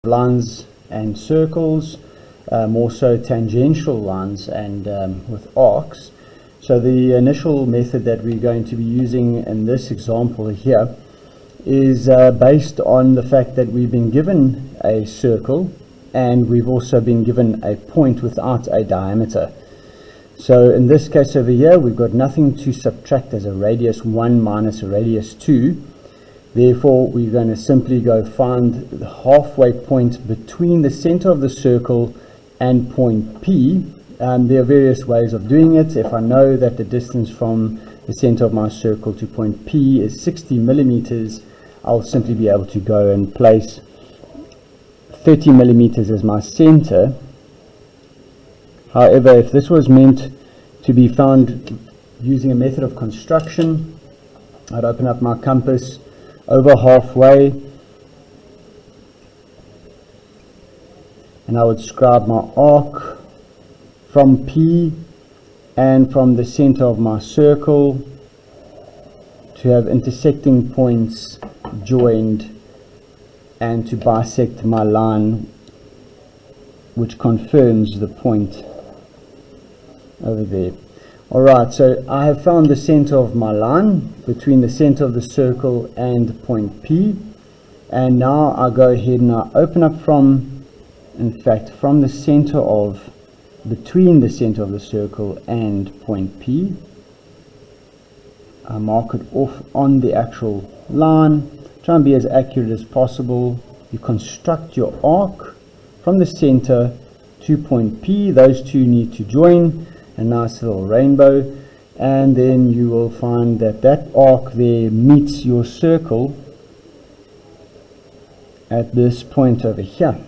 lines and circles, more so tangential lines and with arcs. So the initial method that we're going to be using in this example here is based on the fact that we've been given a circle and we've also been given a point without a diameter. So in this case over here, we've got nothing to subtract as a radius 1 minus a radius 2. Therefore, we're going to simply go find the halfway point between the center of the circle and point P. There are various ways of doing it. If I know that the distance from the center of my circle to point P is 60 millimeters, I'll simply be able to go and place 30 millimeters as my center. However, if this was meant to be found using a method of construction, I'd open up my compass over halfway and I would scribe my arc from P and from the center of my circle to have intersecting points joined and to bisect my line which confirms the point over there. Alright, so I have found the center of my line between the center of the circle and point P, and now I go ahead and I open up from the center of, between the center of the circle and point P. I mark it off on the actual line, try and be as accurate as possible. You construct your arc from the center to point P, those two need to join, a nice little rainbow, and then you will find that that arc there meets your circle at this point over here.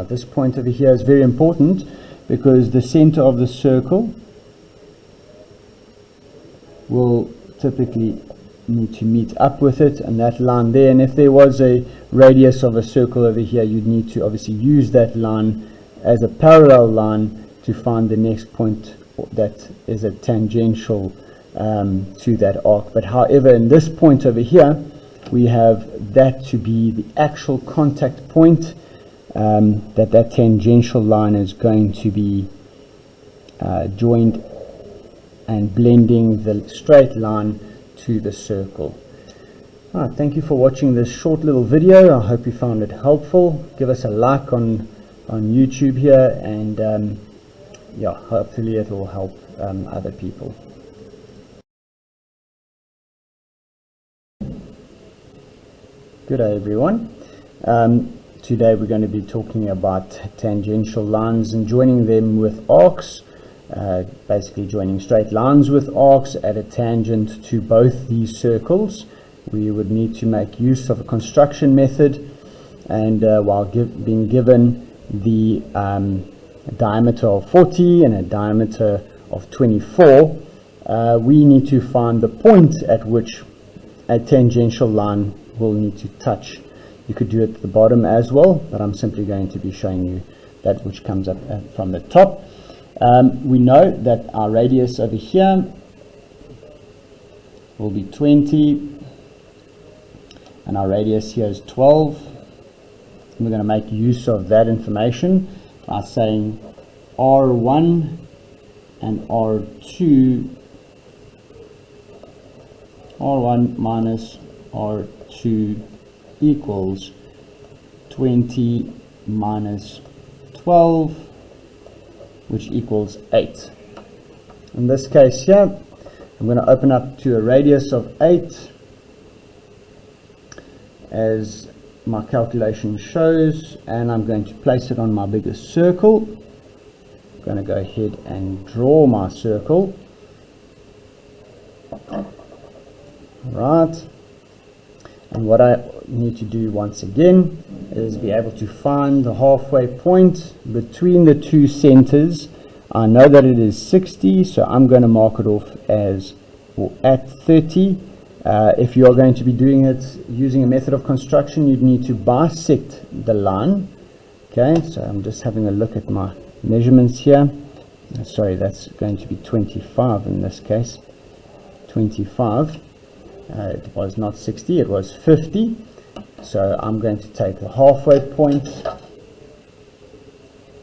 This point over here is very important because the center of the circle will typically need to meet up with it and that line there, and if there was a radius of a circle over here, you'd need to obviously use that line as a parallel line to find the next point that is a tangential to that arc. But however, in this point over here, we have that to be the actual contact point that tangential line is going to be joined and blending the straight line to the circle. Alright, thank you for watching this short little video. I hope you found it helpful. Give us a like on YouTube here, and yeah, hopefully it will help other people. Good day everyone. Today we're going to be talking about tangential lines and joining them with arcs, basically joining straight lines with arcs at a tangent to both these circles. We would need to make use of a construction method, and while being given the diameter of 40 and a diameter of 24, we need to find the point at which a tangential line will need to touch. You could do it at the bottom as well, but I'm simply going to be showing you that which comes up from the top. We know that our radius over here will be 20 and our radius here is 12. We're going to make use of that information by saying R1 and R2, R1 minus R2 equals 20 minus 12, which equals 8. In this case here, I'm going to open up to a radius of 8 as my calculation shows, and I'm going to place it on my biggest circle. I'm going to go ahead and draw my circle. Right, and what I need to do once again is be able to find the halfway point between the two centers. I know that it is 60, so I'm going to mark it off as at 30. If you are going to be doing it using a method of construction, you'd need to bisect the line. Okay, so I'm just having a look at my measurements here. Sorry, that's going to be 25 in this case. 25. It was not 60, it was 50. So I'm going to take the halfway point,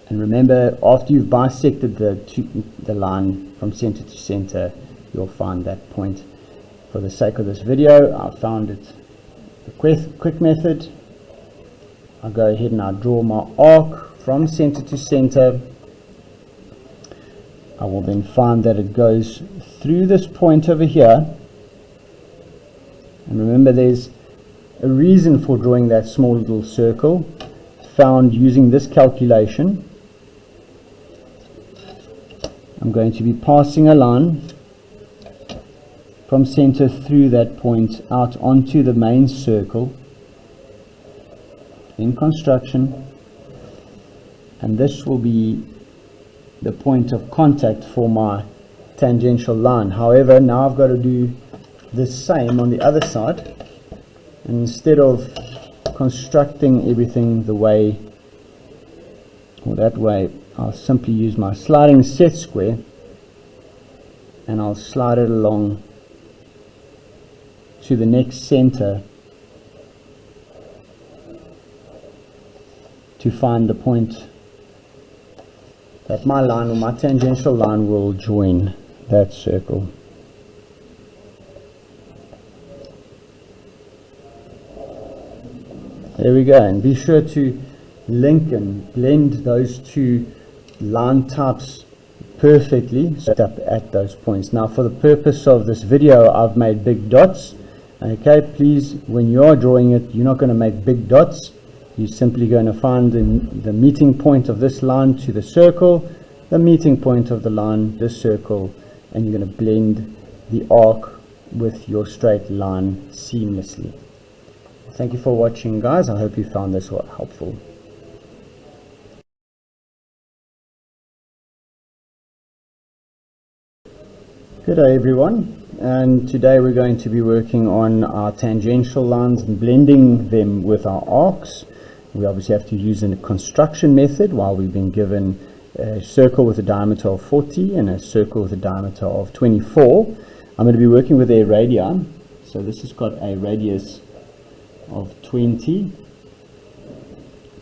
and remember, after you've bisected the line from center to center, you'll find that point. For the sake of this video, I found it the quick method. I'll go ahead and I'll draw my arc from center to center. I will then find that it goes through this point over here. And remember, there's a reason for drawing that small little circle, found using this calculation. I'm going to be passing a line from center through that point out onto the main circle in construction, and this will be the point of contact for my tangential line. However, now I've got to do the same on the other side, and instead of constructing everything the way or that way, I'll simply use my sliding set square and I'll slide it along to the next center to find the point that my line or my tangential line will join that circle. There we go, and be sure to link and blend those two line types perfectly set up at those points. Now, for the purpose of this video, I've made big dots. Okay, please, when you are drawing it, you're not going to make big dots. You're simply going to find the meeting point of this line to the circle, the meeting point of the line, this circle, and you're going to blend the arc with your straight line seamlessly. Thank you for watching, guys. I hope you found this helpful. Good day, everyone, and today we're going to be working on our tangential lines and blending them with our arcs. We obviously have to use a construction method while we've been given a circle with a diameter of 40 and a circle with a diameter of 24. I'm going to be working with a radii. So this has got a radius of 20.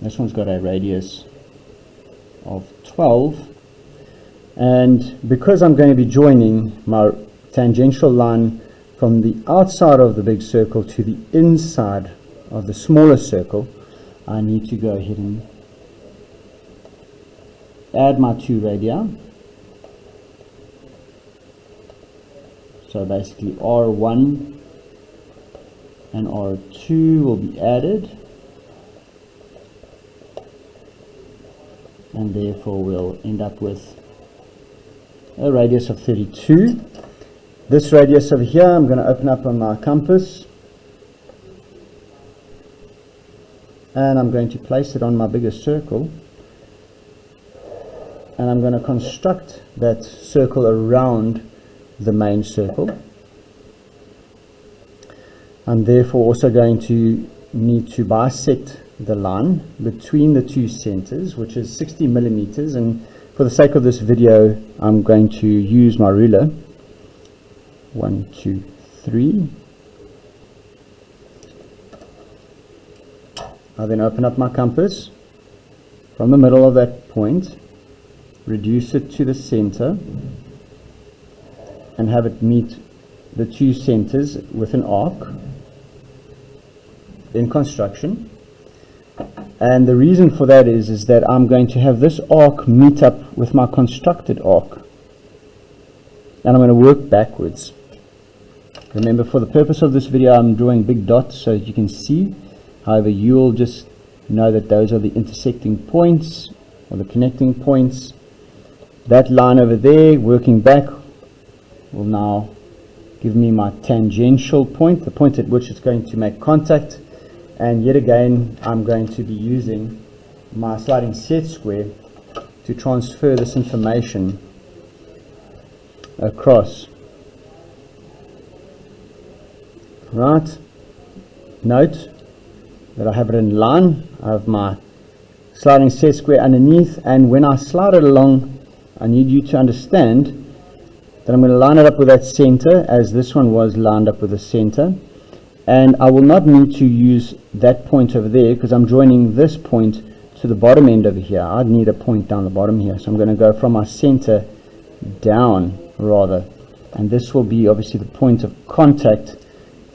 This one's got a radius of 12. And because I'm going to be joining my tangential line from the outside of the big circle to the inside of the smaller circle, I need to go ahead and add my two radii. So basically R1 and R2 will be added, and therefore we'll end up with a radius of 32. This radius over here, I'm going to open up on my compass, and I'm going to place it on my bigger circle, and I'm going to construct that circle around the main circle. I'm therefore also going to need to bisect the line between the two centers, which is 60 millimeters, and for the sake of this video I'm going to use my ruler. 1, 2, 3. I'll then open up my compass from the middle of that point, reduce it to the center, and have it meet the two centers with an arc in construction. And the reason for that is that I'm going to have this arc meet up with my constructed arc, and I'm going to work backwards. Remember, for the purpose of this video, I'm drawing big dots so that you can see. However, you'll just know that those are the intersecting points or the connecting points. That line over there, working back, will now give me my tangential point, the point at which it's going to make contact. And yet again, I'm going to be using my sliding set square to transfer this information across. Right, note that I have it in line. I have my sliding set square underneath, and when I slide it along, I need you to understand that I'm going to line it up with that center, as this one was lined up with the center, and I will not need to use that point over there because I'm joining this point to the bottom end over here. I'd need a point down the bottom here, so I'm going to go from my center down rather, and this will be obviously the point of contact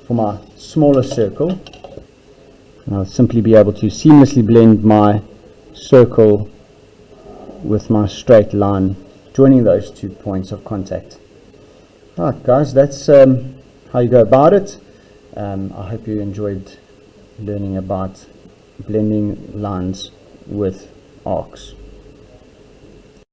for my smaller circle, and I'll simply be able to seamlessly blend my circle with my straight line, joining those 2 points of contact. Alright guys, that's how you go about it. I hope you enjoyed learning about blending lines with arcs.